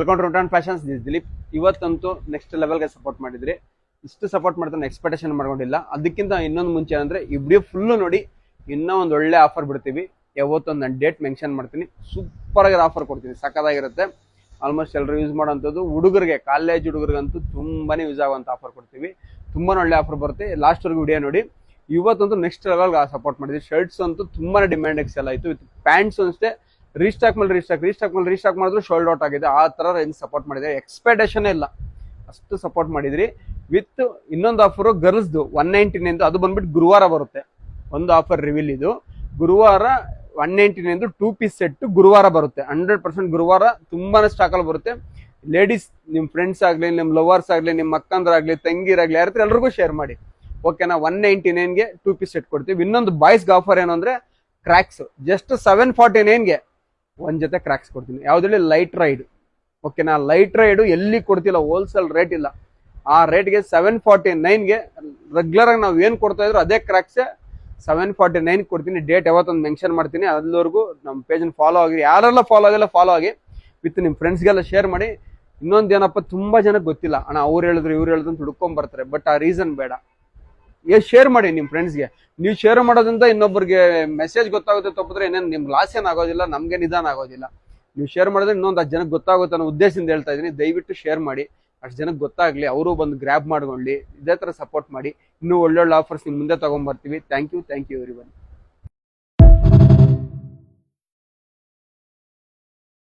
Welcome to Return Fashions. This Dileep. ಇವತ್ತಂತೂ next ಲೆವೆಲ್ಗೆ support ಮಾಡಿದ್ರಿ. ಇಷ್ಟು ಸಪೋರ್ಟ್ ಮಾಡ್ತಾನೆ ಎಕ್ಸ್ಪೆಕ್ಟೇಷನ್ ಮಾಡ್ಕೊಂಡಿಲ್ಲ. ಅದಕ್ಕಿಂತ ಇನ್ನೊಂದು ಮುಂಚೆ ಅಂದ್ರೆ ಈ ವಿಡಿಯೋ ಫುಲ್ಲು ನೋಡಿ. ಇನ್ನೂ ಒಂದು ಒಳ್ಳೆ ಆಫರ್ ಬಿಡ್ತೀವಿ. ಯಾವತ್ತೊಂದು ನಾನು ಡೇಟ್ ಮೆನ್ಷನ್ ಮಾಡ್ತೀನಿ. ಸೂಪರ್ ಆಗಿರೋ ಆಫರ್ ಕೊಡ್ತೀನಿ, ಸಕ್ಕದಾಗಿರುತ್ತೆ. ಆಲ್ಮೋಸ್ಟ್ ಎಲ್ಲರೂ ಯೂಸ್ ಮಾಡೋಂಥದ್ದು. ಹುಡುಗರಿಗೆ, ಕಾಲೇಜ್ ಹುಡುಗರಿಗಂತೂ ತುಂಬಾನೇ ಯೂಸ್ ಆಗುವಂಥ ಆಫರ್ ಕೊಡ್ತೀವಿ. ತುಂಬಾ ಒಳ್ಳೆ ಆಫರ್ ಬರುತ್ತೆ. ಲಾಸ್ಟ್ವರೆಗೂ ವಿಡಿಯೋ ನೋಡಿ. ಇವತ್ತಂತೂ ನೆಕ್ಸ್ಟ್ ಲೆವೆಲ್ ಸಪೋರ್ಟ್ ಮಾಡಿದ್ವಿ. ಶರ್ಟ್ಸ್ ಅಂತೂ ತುಂಬಾನೇ ಡಿಮ್ಯಾಂಡ್ ಎಕ್ಸೆಲ್ ಆಯಿತು. ವಿತ್ ಪ್ಯಾಂಟ್ಸ್ ಅಷ್ಟೇ ರೀಸ್ಟಾಕ್ ಮೇಲೆ ರೀಸ್ಟಾಕ್ ಮಾಡಿದ್ರು ಶೋಲ್ಡ್ ಔಟ್ ಆಗಿದೆ. ಆ ಥರ ರೇಂಜ್ ಸಪೋರ್ಟ್ ಮಾಡಿದೆ. ಎಕ್ಸ್ಪೆಕ್ಟೇಷನ್ ಇಲ್ಲ, ಅಷ್ಟು ಸಪೋರ್ಟ್ ಮಾಡಿದ್ರಿ. ವಿತ್ ಇನ್ನೊಂದು ಆಫರು ಗರ್ಲ್ಸ್ದು 199, ಅದು ಬಂದ್ಬಿಟ್ಟು ಗುರುವಾರ ಬರುತ್ತೆ. ಒಂದು ಆಫರ್ ರಿವೀಲ್ ಇದು. ಗುರುವಾರ 199 2 ಪೀಸ್ ಸೆಟ್ ಗುರುವಾರ ಬರುತ್ತೆ. 100% ಗುರುವಾರ ತುಂಬಾನೇ ಸ್ಟಾಕಲ್ಲಿ ಬರುತ್ತೆ. ಲೇಡೀಸ್, ನಿಮ್ಮ ಫ್ರೆಂಡ್ಸ್ ಆಗಲಿ, ನಿಮ್ಮ ಲವರ್ಸ್ ಆಗಲಿ, ನಿಮ್ಮ ಅಕ್ಕಂದ್ರಾಗಲಿ, ತಂಗಿರಾಗಲಿ, ಯಾರ ಎಲ್ರಿಗೂ ಶೇರ್ ಮಾಡಿ. ಓಕೆನಾ? 199ಗೆ 2 ಪೀಸ್ ಸೆಟ್ ಕೊಡ್ತೀವಿ. ಇನ್ನೊಂದು ಬಾಯ್ಸ್ಗೆ ಆಫರ್ ಏನು ಅಂದರೆ ಕ್ರ್ಯಾಕ್ಸ್. ಜಸ್ಟ್ 749ಗೆ ಒಂದು ಜೊತೆ ಕ್ರ್ಯಾಕ್ಸ್ ಕೊಡ್ತೀನಿ. ಯಾವುದ್ರಲ್ಲಿ? Light ride. ಓಕೆನಾ? ಲೈಟ್ ರೈಡು ಎಲ್ಲಿ ಕೊಡ್ತಿಲ್ಲ, ಹೋಲ್ಸೇಲ್ ರೇಟ್ ಇಲ್ಲ. ಆ ರೇಟ್ಗೆ 749ಗೆ ರೆಗ್ಯುಲರ್ ಆಗಿ ನಾವು ಏನು ಕೊಡ್ತಾ ಇದ್ರು ಅದೇ ಕ್ರ್ಯಾಕ್ಸೇ 749 ಕೊಡ್ತೀನಿ. ಡೇಟ್ ಯಾವತ್ತೊಂದು ಮೆನ್ಷನ್ ಮಾಡ್ತೀನಿ. ಅಲ್ಲಿವರೆಗೂ ನಮ್ಮ ಪೇಜನ್ನು ಫಾಲೋ ಆಗಿ, ಯಾರೆಲ್ಲ ಫಾಲೋ ಆಗಿಲ್ಲ ಫಾಲೋ ಆಗಿ, ವಿತ್ ನಿಮ್ಮ ಫ್ರೆಂಡ್ಸ್ಗೆಲ್ಲ ಶೇರ್ ಮಾಡಿ. ಇನ್ನೊಂದು ಏನಪ್ಪ, ತುಂಬ ಜನಕ್ಕೆ ಗೊತ್ತಿಲ್ಲ ಅಣ್ಣ, ಅವ್ರು ಹೇಳಿದ್ರು ಇವ್ರು ಹೇಳಿದ್ರು ಅಂತ ಹುಡ್ಕೊಂಬರ್ತಾರೆ. ಬಟ್ ಆ ರೀಸನ್ ಬೇಡ. ಶೇರ್ ಮಾಡಿ ನಿಮ್ಮ ಫ್ರೆಂಡ್ಸ್ಗೆ. ನೀವು ಶೇರ್ ಮಾಡೋದ್ರಿಂದ ಇನ್ನೊಬ್ಬರಿಗೆ ಮೆಸೇಜ್ ಗೊತ್ತಾಗುತ್ತೆ ತಪ್ಪಿದ್ರೆ ಏನೇನು ನಿಮ್ಮ ಲಾಸ್ ಏನಾಗೋದಿಲ್ಲ, ನಮಗೆ ನಿಧಾನ ಆಗೋದಿಲ್ಲ. ನೀವು ಶೇರ್ ಮಾಡಿದ್ರೆ ಇನ್ನೊಂದು 10 ಜನಕ್ಕೆ ಗೊತ್ತಾಗುತ್ತೆ ಅನ್ನೋ ಉದ್ದೇಶದಿಂದ ಹೇಳ್ತಾ ಇದ್ದೀನಿ. ದಯವಿಟ್ಟು ಶೇರ್ ಮಾಡಿ, ಅಷ್ಟು ಜನಕ್ಕೆ ಗೊತ್ತಾಗಲಿ, ಅವರು ಬಂದು ಗ್ರ್ಯಾಬ್ ಮಾಡ್ಕೊಳ್ಳಿ. ಇದೇ ಥರ ಸಪೋರ್ಟ್ ಮಾಡಿ. ಇನ್ನೂ ಒಳ್ಳೊಳ್ಳೆ ಆಫರ್ಸ್ ನಿಮ್ಮ ಮುಂದೆ ತೊಗೊಂಬರ್ತೀವಿ. Thank you everyone.